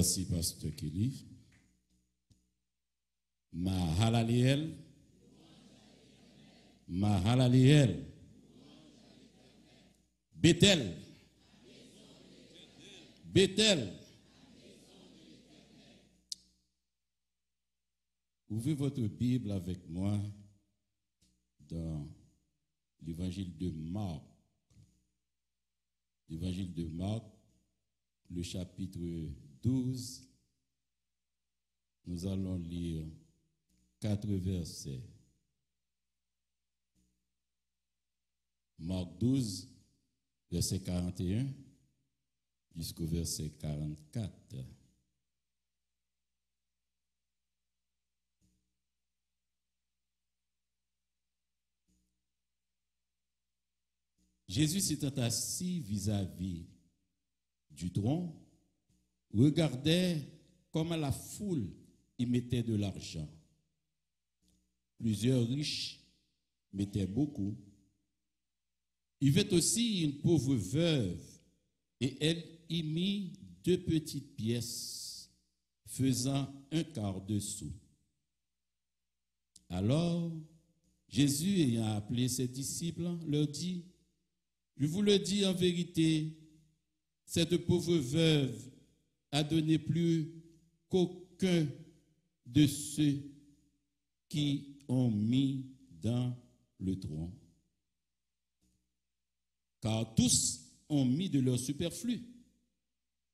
Merci, Pasteur Kelly. Mahalaliel. Mahalaliel. Bethel. Bethel. Ouvrez votre Bible avec moi dans l'évangile de Marc. L'évangile de Marc, le chapitre 12. Nous allons lire 4 versets. Marc 12, verset 41 jusqu'au verset 44. Jésus s'étant assis vis-à-vis du tronc, regardait comme la foule y mettait de l'argent. Plusieurs riches mettaient beaucoup. Il y avait aussi une pauvre veuve, et elle y mit 2 petites pièces, faisant 1/4 de sou. Alors, Jésus, ayant appelé ses disciples, leur dit: je vous le dis en vérité, cette pauvre veuve a donné plus qu'aucun de ceux qui ont mis dans le tronc. Car tous ont mis de leur superflu,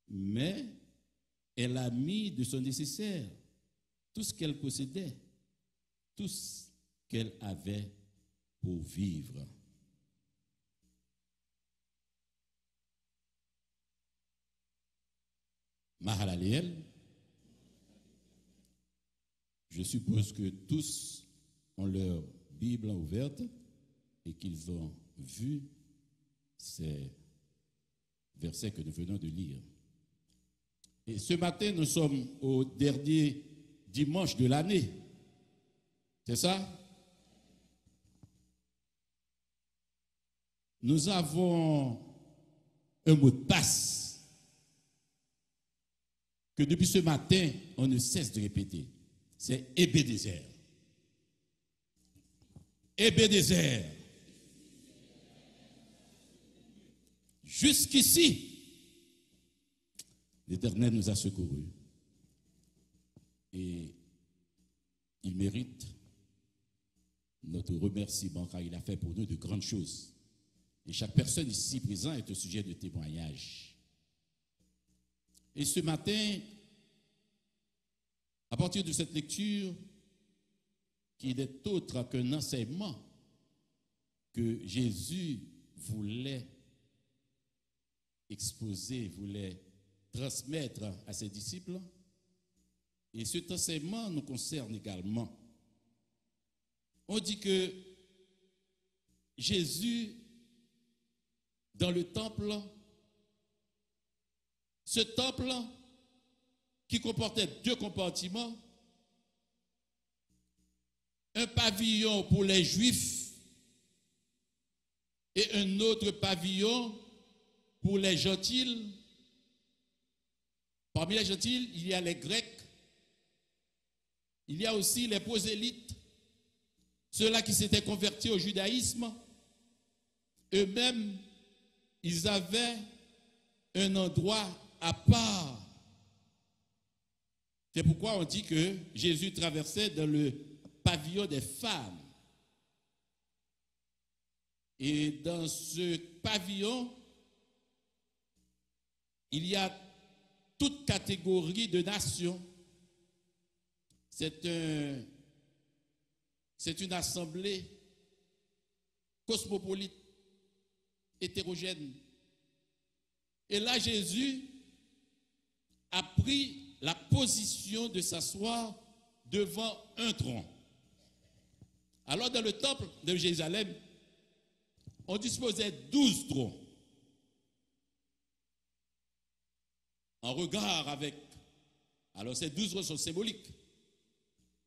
mais elle a mis de son nécessaire, tout ce qu'elle possédait, tout ce qu'elle avait pour vivre. Mahalaliel, je suppose que tous ont leur Bible ouverte et qu'ils ont vu ces versets que nous venons de lire. Et ce matin, nous sommes au dernier dimanche de l'année. C'est ça? Nous avons un mot de passe que depuis ce matin, on ne cesse de répéter. C'est Ebenezer. Ebenezer. Jusqu'ici, l'Éternel nous a secourus. Et il mérite notre remerciement car il a fait pour nous de grandes choses. Et chaque personne ici présente est un sujet de témoignage. Et ce matin, à partir de cette lecture, qui n'est autre qu'un enseignement que Jésus voulait exposer, voulait transmettre à ses disciples, et cet enseignement nous concerne également. On dit que Jésus, dans le temple, ce temple qui comportait 2 compartiments, un pavillon pour les Juifs et un autre pavillon pour les gentils. Parmi les gentils, il y a les Grecs, il y a aussi les prosélytes, ceux-là qui s'étaient convertis au judaïsme. Eux-mêmes, ils avaient un endroit à part. C'est pourquoi on dit que Jésus traversait dans le pavillon des femmes. Et dans ce pavillon, il y a toute catégorie de nations. C'est une assemblée cosmopolite, hétérogène. Et là, Jésus a pris la position de s'asseoir devant un tronc. Alors, dans le temple de Jérusalem, on disposait 12 troncs. En regard avec, alors ces 12 troncs sont symboliques,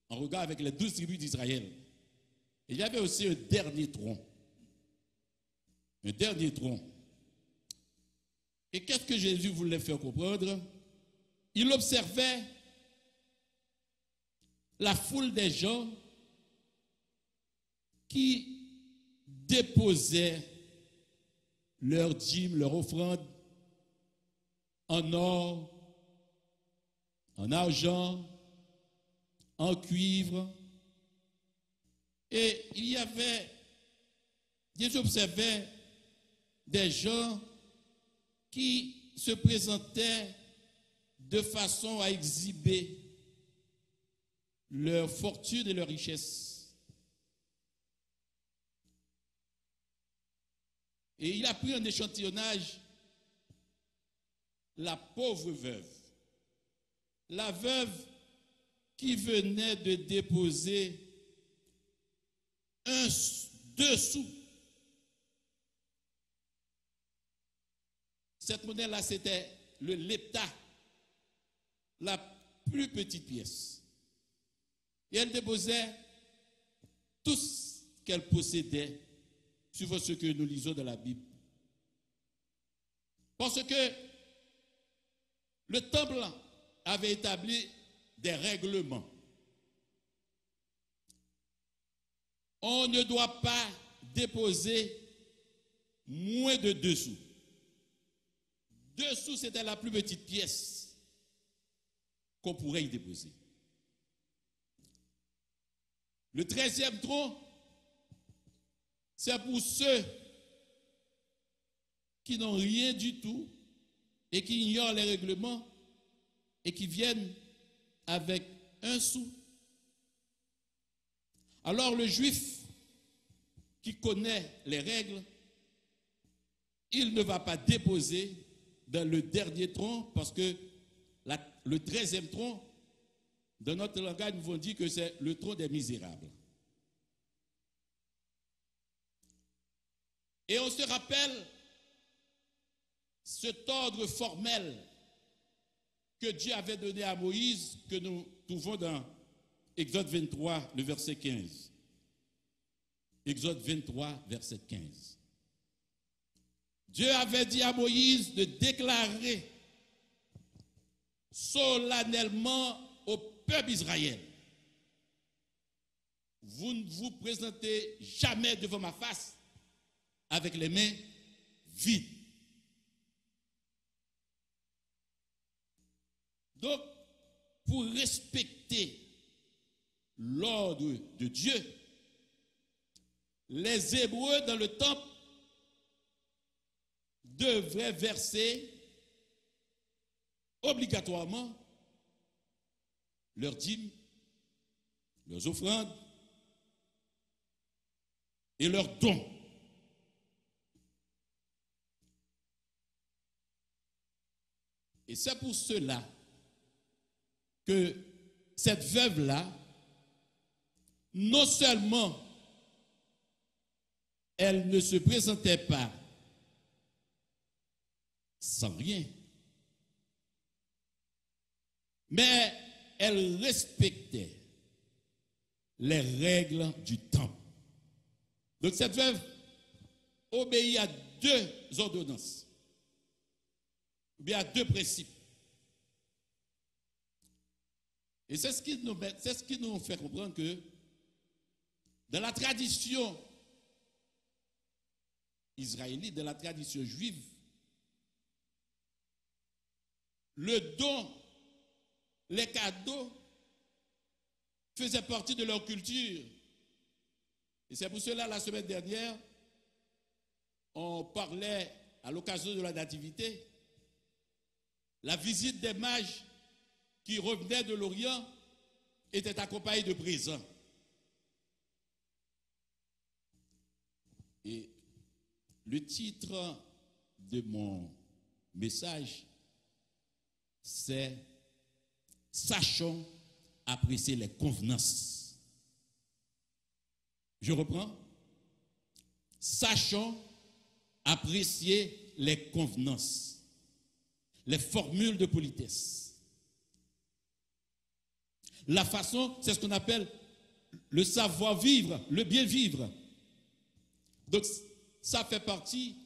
en regard avec les 12 tribus d'Israël. Il y avait aussi un dernier tronc. Un dernier tronc. Et qu'est-ce que Jésus voulait faire comprendre? il observait la foule des gens qui déposaient leurs dîmes, leurs offrandes en or, en argent, en cuivre. Et Jésus observait des gens qui se présentaient de façon à exhiber leur fortune et leur richesse. Et il a pris un échantillonnage, la pauvre veuve. La veuve qui venait de déposer 2 sous. Cette monnaie-là, c'était le lepta, la plus petite pièce. Et elle déposait tout ce qu'elle possédait, suivant ce que nous lisons dans la Bible. Parce que le temple avait établi des règlements. On ne doit pas déposer moins de 2 sous. 2 sous, c'était la plus petite pièce qu'on pourrait y déposer. Le 13e tronc, c'est pour ceux qui n'ont rien du tout et qui ignorent les règlements et qui viennent avec 1 sou. Alors le juif qui connaît les règles, il ne va pas déposer dans le dernier tronc parce que le 13e tronc, dans notre langage, nous vont dire que c'est le tronc des misérables. Et on se rappelle cet ordre formel que Dieu avait donné à Moïse, que nous trouvons dans Exode 23, le verset 15. Exode 23, verset 15. Dieu avait dit à Moïse de déclarer solennellement au peuple d'Israël: vous ne vous présentez jamais devant ma face avec les mains vides. Donc, pour respecter l'ordre de Dieu, les Hébreux dans le temple devraient verser obligatoirement leurs dîmes, leurs offrandes et leurs dons. Et c'est pour cela que cette veuve-là, non seulement elle ne se présentait pas sans rien, mais elle respectait les règles du temple. Donc cette veuve obéit à 2 ordonnances, ou bien à 2 principes. Et c'est ce qui nous fait comprendre que dans la tradition israélite, dans la tradition juive, le don, les cadeaux faisaient partie de leur culture. Et c'est pour cela, la semaine dernière, on parlait à l'occasion de la nativité, la visite des mages qui revenaient de l'Orient était accompagnée de présents. Et le titre de mon message, c'est « Sachons apprécier les convenances ». Je reprends. « Sachons apprécier les convenances, les formules de politesse. La façon, c'est ce qu'on appelle le savoir-vivre, le bien-vivre. Donc, ça fait partie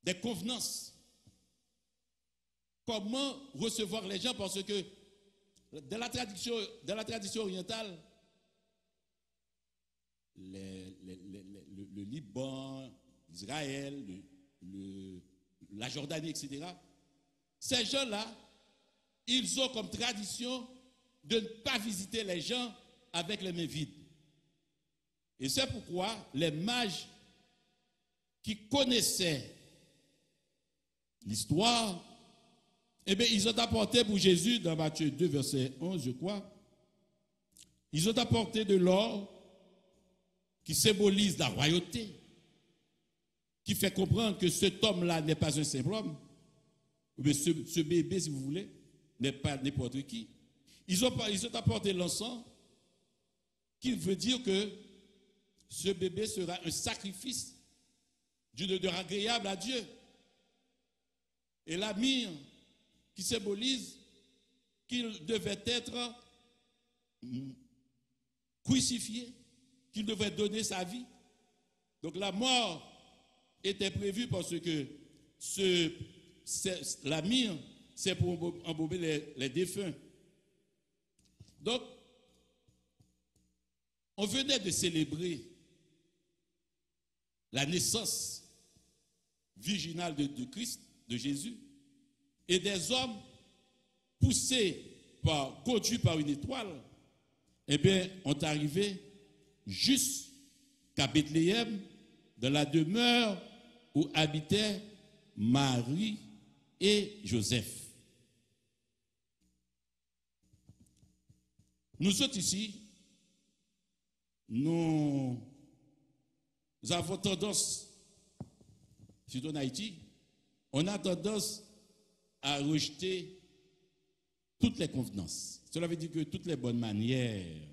des convenances. comment recevoir les gens, parce que dans la tradition orientale, le Liban, Israël, la Jordanie, etc., ces gens-là, ils ont comme tradition de ne pas visiter les gens avec les mains vides. Et c'est pourquoi les mages qui connaissaient l'histoire, eh bien, ils ont apporté pour Jésus, dans Matthieu 2, verset 11, je crois, ils ont apporté de l'or qui symbolise la royauté, qui fait comprendre que cet homme-là n'est pas un simple homme, mais ce bébé, si vous voulez, n'est pas n'importe qui. Ils ont apporté l'encens, qui veut dire que ce bébé sera un sacrifice d'une odeur agréable à Dieu. Et la myrrhe, qui symbolise qu'il devait être crucifié, qu'il devait donner sa vie. Donc la mort était prévue parce que la myrrhe, c'est pour embaumer les défunts. Donc, on venait de célébrer la naissance virginale de Christ, de Jésus, et des hommes conduits par une étoile, eh bien, ont arrivé jusqu'à Bethléem, dans la demeure où habitaient Marie et Joseph. Nous autres ici, nous avons tendance, surtout en Haïti, on a tendance à rejeter toutes les convenances. Cela veut dire que toutes les bonnes manières.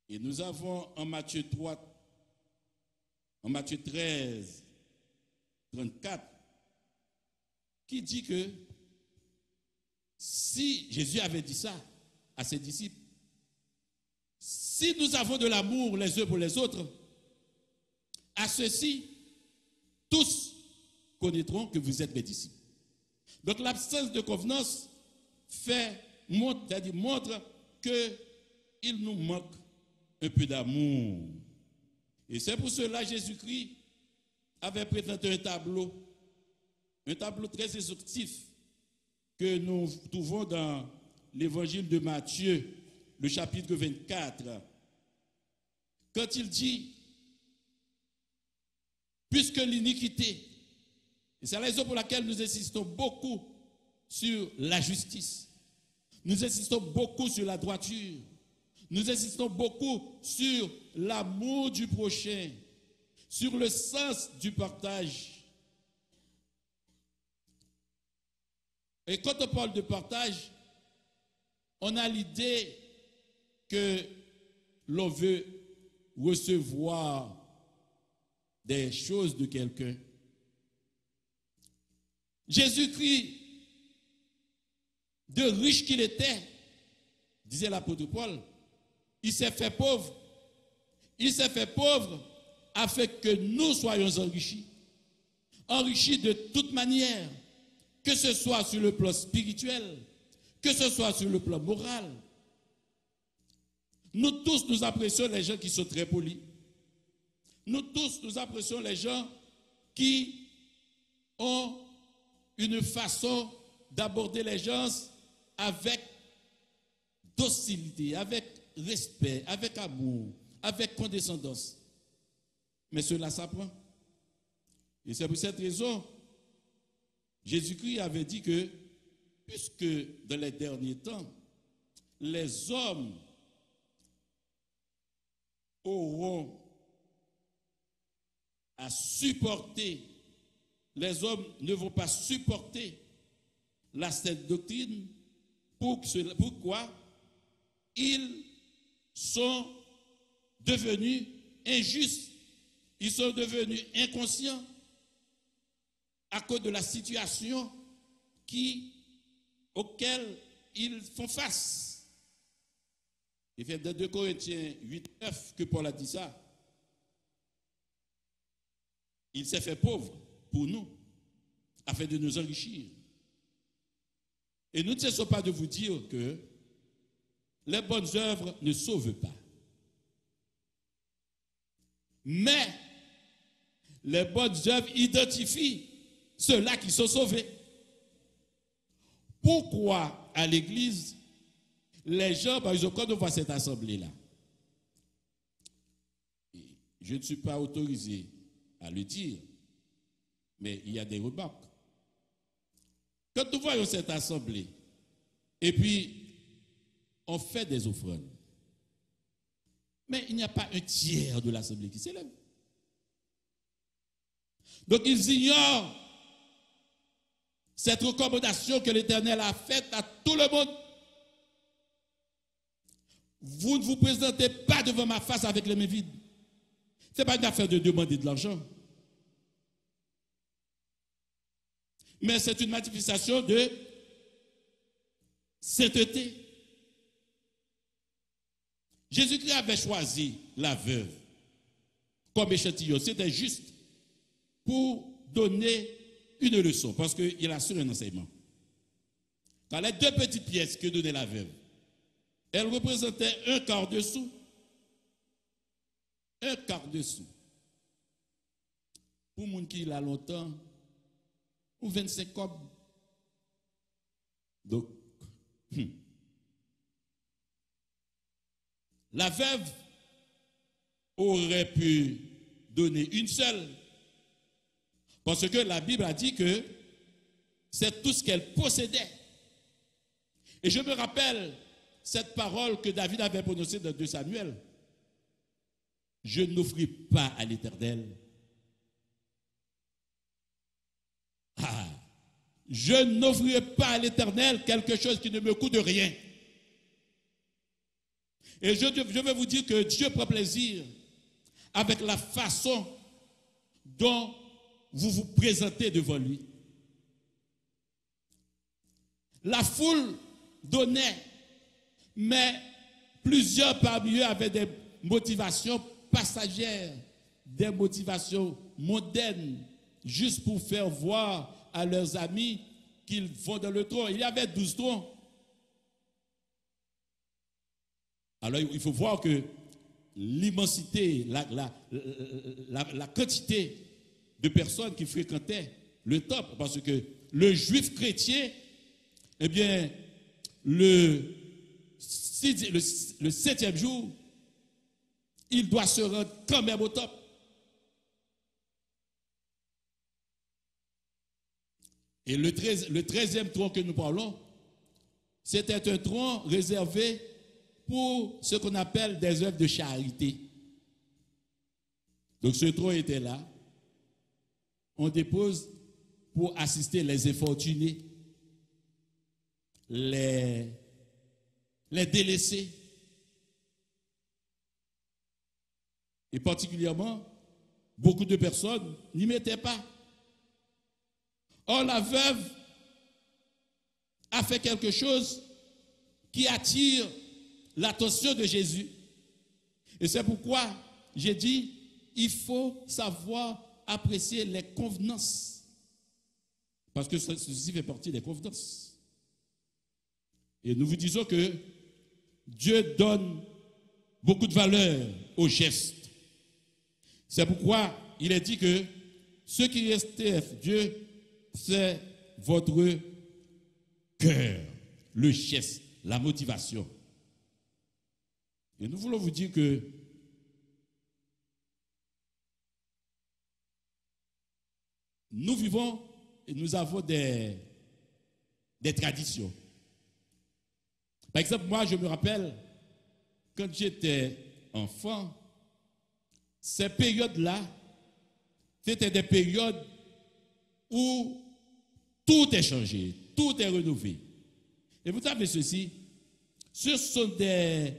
Et nous avons en Matthieu 13, 34, qui dit que si Jésus avait dit ça à ses disciples, si nous avons de l'amour les uns pour les autres, à ceux-ci, tous connaîtront que vous êtes mes disciples. Donc l'absence de convenance montre qu'il nous manque un peu d'amour. Et c'est pour cela que Jésus-Christ avait présenté un tableau très exhaustif que nous trouvons dans l'évangile de Matthieu, le chapitre 24, quand il dit, puisque l'iniquité, et c'est la raison pour laquelle nous insistons beaucoup sur la justice, nous insistons beaucoup sur la droiture, nous insistons beaucoup sur l'amour du prochain, sur le sens du partage. Et quand on parle de partage, on a l'idée que l'on veut recevoir des choses de quelqu'un. Jésus-Christ, de riche qu'il était, disait l'apôtre Paul, il s'est fait pauvre. Il s'est fait pauvre afin que nous soyons enrichis. Enrichis de toute manière, que ce soit sur le plan spirituel, que ce soit sur le plan moral. Nous tous, nous apprécions les gens qui sont très polis. Nous tous, nous apprécions les gens qui ont une façon d'aborder les gens avec docilité, avec respect, avec amour, avec condescendance. Mais cela s'apprend. Et c'est pour cette raison, Jésus-Christ avait dit que, puisque dans les derniers temps, les hommes auront à supporter, les hommes ne vont pas supporter la sainte doctrine. Pourquoi? Ils sont devenus injustes, ils sont devenus inconscients à cause de la situation auquel ils font face. Il fait dans 2 Corinthiens 8, 9 que Paul a dit ça. Il s'est fait pauvre pour nous, afin de nous enrichir. Et nous ne cessons pas de vous dire que les bonnes œuvres ne sauvent pas. Mais les bonnes œuvres identifient ceux-là qui sont sauvés. Pourquoi à l'église, les gens, par exemple, quand on voit cette assemblée-là, je ne suis pas autorisé à le dire, mais il y a des remarques. Quand nous voyons cette assemblée, et puis on fait des offrandes, mais il n'y a pas un tiers de l'assemblée qui s'élève. Donc ils ignorent cette recommandation que l'Éternel a faite à tout le monde. Vous ne vous présentez pas devant ma face avec les mains vides. Ce n'est pas une affaire de demander de l'argent. Mais c'est une manifestation de sainteté. Jésus-Christ avait choisi la veuve comme échantillon. C'était juste pour donner une leçon, parce qu'il assure un enseignement. Quand les deux petites pièces que donnait la veuve, elles représentaient un quart de sou. Un quart de sou. Pour les gens qui l'a longtemps, ou 25 cobs. Donc, la veuve aurait pu donner une seule, parce que la Bible a dit que c'est tout ce qu'elle possédait. Et je me rappelle cette parole que David avait prononcée dans 2 Samuel. Je n'offrirai pas à l'Éternel. Je n'offrirai pas à l'Éternel quelque chose qui ne me coûte rien. Et je vais vous dire que Dieu prend plaisir avec la façon dont vous vous présentez devant lui. La foule donnait, mais plusieurs parmi eux avaient des motivations passagères, des motivations mondaines, juste pour faire voir à leurs amis qu'ils vont dans le trône. Il y avait 12 trônes. Alors il faut voir que l'immensité, la quantité de personnes qui fréquentaient le temple, parce que le juif chrétien, eh bien, le 7e jour, il doit se rendre quand même au temple. Et le 13e tronc que nous parlons, c'était un tronc réservé pour ce qu'on appelle des œuvres de charité. Donc ce tronc était là. On dépose pour assister les infortunés, les délaissés. Et particulièrement, beaucoup de personnes n'y mettaient pas. Or, la veuve a fait quelque chose qui attire l'attention de Jésus. Et c'est pourquoi j'ai dit, il faut savoir apprécier les convenances. Parce que ceci fait partie des convenances. Et nous vous disons que Dieu donne beaucoup de valeur aux gestes. C'est pourquoi il est dit que ce qui reste Dieu, c'est votre cœur, le geste, la motivation. Et nous voulons vous dire que nous vivons et nous avons des traditions. Par exemple, moi, je me rappelle, quand j'étais enfant, ces périodes-là, c'était des périodes où tout est changé, tout est renouvelé. Et vous savez ceci, ce sont des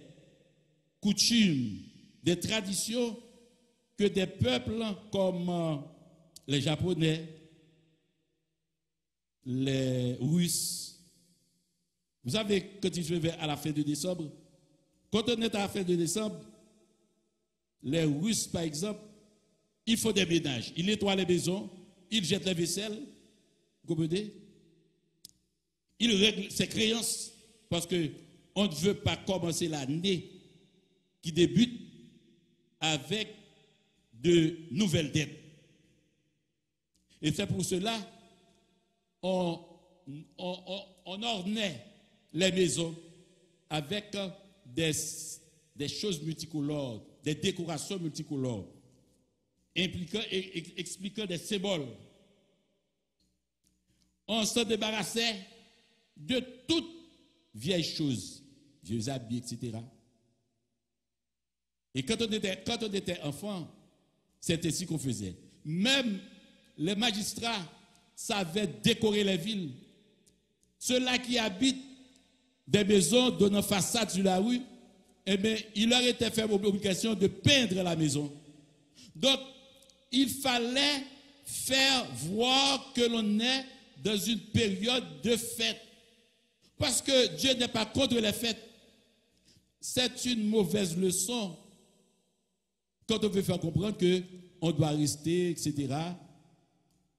coutumes, des traditions que des peuples comme les Japonais, les Russes, vous savez, quand ils jouaient à la fin de décembre, quand on est à la fin de décembre, les Russes, par exemple, ils font des ménages, ils nettoient les maisons il jette les vaisselles, vous comprenez? Il règle ses créances parce qu'on ne veut pas commencer l'année qui débute avec de nouvelles dettes. Et c'est pour cela on ornait les maisons avec des choses multicolores, des décorations multicolores, expliquant des symboles. On se débarrassait de toutes vieilles choses, vieux habits, etc. Et quand on était enfant, c'est ainsi qu'on faisait. Même les magistrats savaient décorer les villes. Ceux-là qui habitent des maisons donnant façade sur la rue, eh bien, il leur était fait obligation de peindre la maison. Donc, il fallait faire voir que l'on est dans une période de fête. Parce que Dieu n'est pas contre les fêtes. C'est une mauvaise leçon quand on veut faire comprendre qu'on doit rester, etc.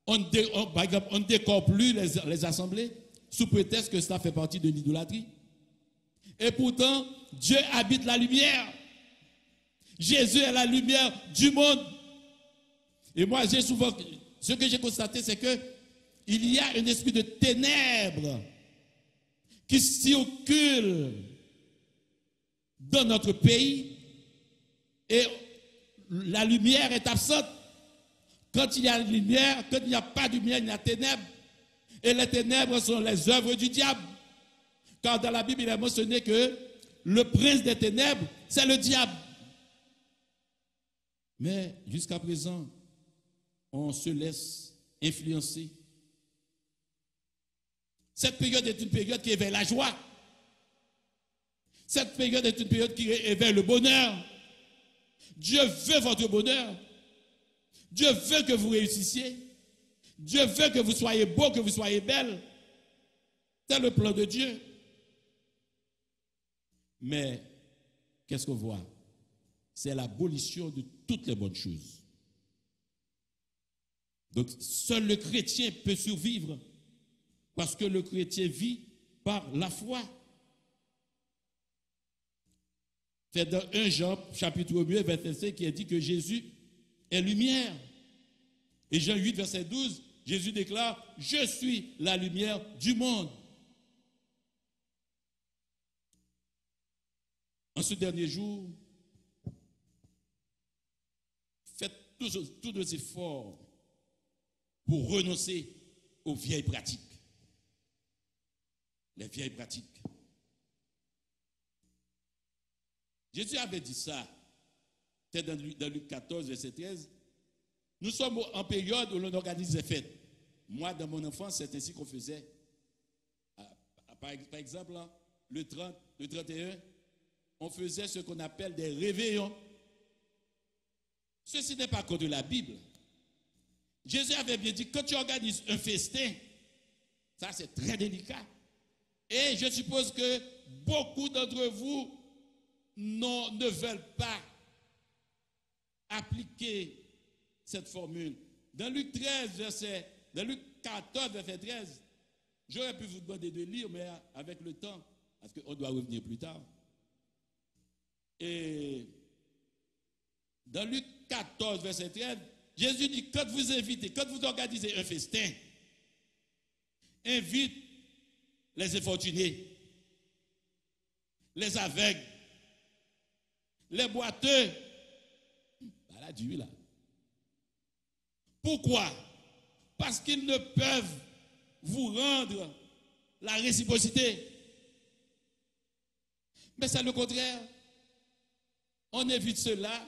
Par exemple, on ne décore plus les assemblées sous prétexte que ça fait partie de l'idolâtrie. Et pourtant, Dieu habite la lumière. Jésus est la lumière du monde. Et moi, ce que j'ai constaté, c'est que il y a un esprit de ténèbres qui circule dans notre pays et la lumière est absente. Quand il y a lumière, quand il n'y a pas de lumière, il y a ténèbres. Et les ténèbres sont les œuvres du diable. Car dans la Bible, il est mentionné que le prince des ténèbres, c'est le diable. Mais jusqu'à présent, on se laisse influencer. Cette période est une période qui éveille la joie. Cette période est une période qui éveille le bonheur. Dieu veut votre bonheur. Dieu veut que vous réussissiez. Dieu veut que vous soyez beau, que vous soyez belle. C'est le plan de Dieu. Mais qu'est-ce qu'on voit? C'est l'abolition de toutes les bonnes choses. Donc, seul le chrétien peut survivre parce que le chrétien vit par la foi. C'est dans 1 Jean, chapitre 1, verset 5, qui est dit que Jésus est lumière. Et Jean 8, verset 12, Jésus déclare, « Je suis la lumière du monde. » En ce dernier jour, faites tous nos efforts pour renoncer aux vieilles pratiques. Les vieilles pratiques. Jésus avait dit ça, c'est dans Luc 14, verset 13. Nous sommes en période où l'on organise des fêtes. Moi, dans mon enfance, c'est ainsi qu'on faisait. Par exemple, le 30, le 31, on faisait ce qu'on appelle des réveillons. Ceci n'est pas contre la Bible. Jésus avait bien dit, quand tu organises un festin, ça c'est très délicat. Et je suppose que beaucoup d'entre vous ne veulent pas appliquer cette formule. Dans Luc 14, verset 13, j'aurais pu vous demander de lire, mais avec le temps, parce qu'on doit revenir plus tard. Et dans Luc 14, verset 13, Jésus dit, quand vous invitez, quand vous organisez un festin, invite les infortunés, les aveugles, les boiteux. Voilà Dieu là. Pourquoi? Parce qu'ils ne peuvent vous rendre la réciprocité. Mais c'est le contraire. On évite ceux-là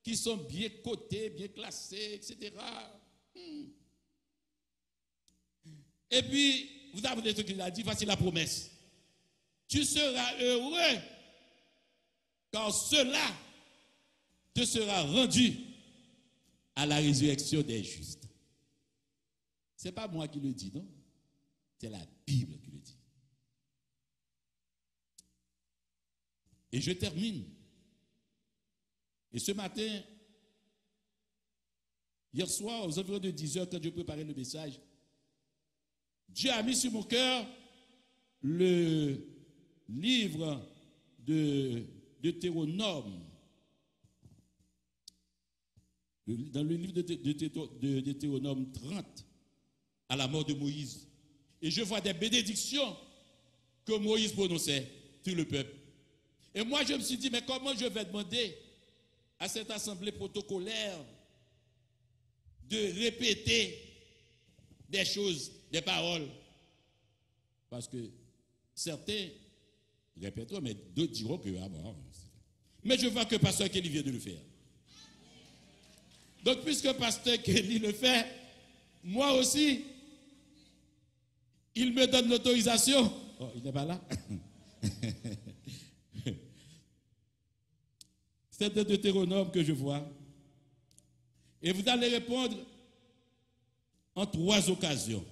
qui sont bien cotés, bien classés, etc. Et puis, vous avez ce qu'il a dit, voici la promesse. Tu seras heureux, car cela te sera rendu à la résurrection des justes. Ce n'est pas moi qui le dis, non? C'est la Bible qui le dit. Et je termine. Et ce matin, Hier soir, aux environs de 10 heures, quand je préparais le message, Dieu a mis sur mon cœur le livre de Deutéronome. Dans le livre de Deutéronome 30, à la mort de Moïse. Et je vois des bénédictions que Moïse prononçait sur le peuple. Et moi, je me suis dit, mais comment je vais demander à cette assemblée protocolaire de répéter des choses, des paroles? Parce que certains répéteront, mais d'autres diront que, ah bon. Mais je vois que Pasteur Kelly vient de le faire. Donc, puisque Pasteur Kelly le fait, moi aussi, il me donne l'autorisation. Oh, il n'est pas là. C'est de Deutéronome que je vois. Et vous allez répondre en 3 occasions.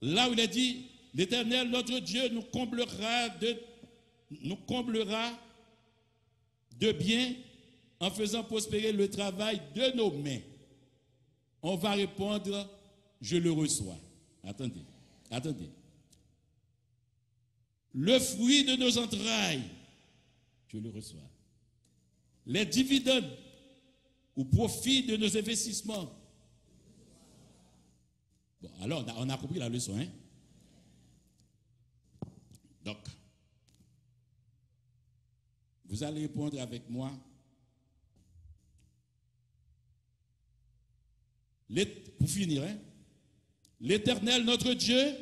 Là où il est dit, l'Éternel, notre Dieu, nous comblera de bien en faisant prospérer le travail de nos mains. On va répondre, je le reçois. Attendez. Le fruit de nos entrailles, je le reçois. Les dividendes ou profit de nos investissements. Bon, alors, on a compris la leçon, hein? Donc, vous allez répondre avec moi. Pour finir, hein? L'Éternel, notre Dieu,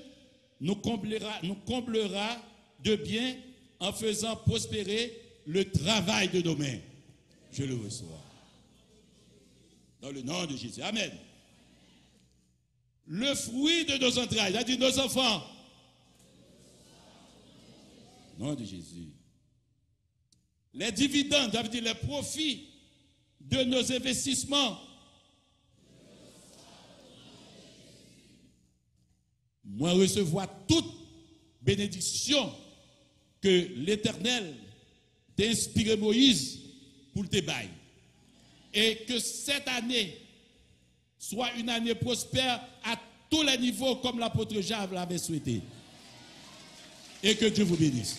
nous comblera de bien en faisant prospérer le travail de nos mains. Je le reçois. Dans le nom de Jésus. Amen. Le fruit de nos entrailles, c'est-à-dire nos enfants. Nom de Jésus. Les dividendes, ça veut dire les profits de nos investissements. Moi, recevoir toute bénédiction que l'Éternel t'a inspiré Moïse pour le débail. Et que cette année soit une année prospère à tous les niveaux, comme l'apôtre Jacques l'avait souhaité. Et que Dieu vous bénisse.